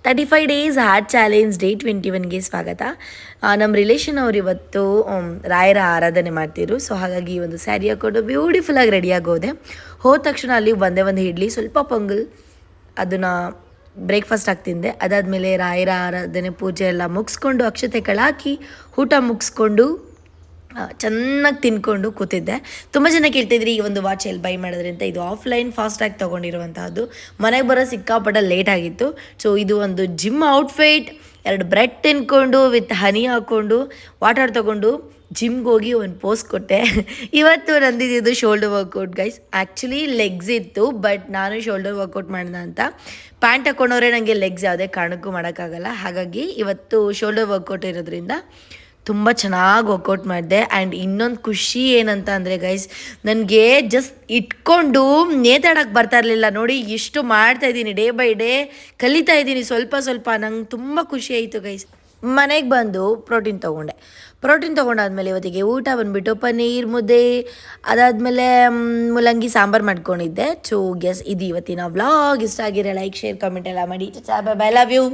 35 days heart challenge day 21ಗೆ ಸ್ವಾಗತ. ನಮ್ಮ relation ಅವ್ರು ಇವತ್ತು ರಾಯರ ಆರಾಧನೆ ಮಾಡ್ತಿದ್ರು. ಸೊ ಹಾಗಾಗಿ ಒಂದು ಸ್ಯಾರಿ ಹಾಕ್ಕೊಂಡು ಬ್ಯೂಟಿಫುಲ್ಲಾಗಿ ರೆಡಿಯಾಗಿ ಹೋದ ತಕ್ಷಣ ಅಲ್ಲಿ ಒಂದು ಇಡ್ಲಿ, ಸ್ವಲ್ಪ ಪೊಂಗಲ್, ಅದನ್ನು ಬ್ರೇಕ್ಫಾಸ್ಟ್ ಆಗ್ತಿದ್ದೆ. ಅದಾದಮೇಲೆ ರಾಯರ ಆರಾಧನೆ ಪೂಜೆ ಎಲ್ಲ ಮುಗಿಸ್ಕೊಂಡು ಅಕ್ಷತೆ ಹಾಕಿ ಊಟ ಮುಗಿಸ್ಕೊಂಡು ಚೆನ್ನಾಗಿ ತಿನ್ಕೊಂಡು ಕೂತಿದ್ದೆ. ತುಂಬ ಜನ ಕೇಳ್ತಿದ್ರಿ ಈ ಒಂದು ವಾಚ್ ಎಲ್ಲಿ ಬೈ ಮಾಡಿದ್ರಿ ಅಂತ. ಇದು ಆಫ್ಲೈನ್ ಫಾಸ್ಟಾಗಿ ತೊಗೊಂಡಿರುವಂತಹದ್ದು. ಮನೆಗೆ ಬರೋ ಸಿಕ್ಕಾಪಟ್ಟೆ ಲೇಟ್ ಆಗಿತ್ತು. ಸೊ ಇದು ಒಂದು ಜಿಮ್ ಔಟ್ಫಿಟ್, 2 ಬ್ರೆಡ್ ತಿನ್ಕೊಂಡು ವಿತ್ ಹನಿ ಹಾಕ್ಕೊಂಡು ವಾಟರ್ ತೊಗೊಂಡು ಜಿಮ್ಗೆ ಹೋಗಿ ಒಂದು ಪೋಸ್ ಕೊಟ್ಟೆ. ಇವತ್ತು ನಂದಿದ್ದು shoulder workout guys. Actually legs ಇತ್ತು, ಬಟ್ ನಾನು ಶೋಲ್ಡರ್ ವರ್ಕೌಟ್ ಮಾಡಿದೆ ಅಂತ ಪ್ಯಾಂಟ್ ಹಾಕ್ಕೊಂಡವ್ರೆ ನನಗೆ ಲೆಗ್ಸ್ ಯಾವುದೇ ಕಾರಣಕ್ಕೂ ಮಾಡೋಕ್ಕಾಗಲ್ಲ. ಹಾಗಾಗಿ ಇವತ್ತು ಶೋಲ್ಡರ್ ವರ್ಕೌಟ್ ಇರೋದ್ರಿಂದ ತುಂಬ ಚೆನ್ನಾಗಿ ವರ್ಕೌಟ್ ಮಾಡಿದೆ. ಆ್ಯಂಡ್ ಇನ್ನೊಂದು ಖುಷಿ ಏನಂತ ಅಂದರೆ ಗೈಸ್, ನನಗೆ ಜಸ್ಟ್ ಇಟ್ಕೊಂಡು ನೇತಾಡೋಕ್ಕೆ ಬರ್ತಾ ಇರಲಿಲ್ಲ. ನೋಡಿ ಎಷ್ಟು ಮಾಡ್ತಾಯಿದ್ದೀನಿ, ಡೇ ಬೈ ಡೇ ಕಲಿತಾ ಇದ್ದೀನಿ ಸ್ವಲ್ಪ. ನಂಗೆ ತುಂಬ ಖುಷಿ ಆಯಿತು ಗೈಸ್. ಮನೆಗೆ ಬಂದು ಪ್ರೋಟೀನ್ ತೊಗೊಂಡಾದ್ಮೇಲೆ ಇವತ್ತಿಗೆ ಊಟ ಬಂದುಬಿಟ್ಟು ಪನ್ನೀರ್ ಮುದ್ದೆ, ಅದಾದಮೇಲೆ ಮೂಲಂಗಿ ಸಾಂಬಾರು ಮಾಡ್ಕೊಂಡಿದ್ದೆ. ಸೊ ಗೆಸ್ ಇದು ಇವತ್ತಿನ ವ್ಲಾಗ್. ಇಷ್ಟ ಆಗಿರೋ ಲೈಕ್, ಶೇರ್, ಕಮೆಂಟ್ ಎಲ್ಲ ಮಾಡಿ. Bye, love you.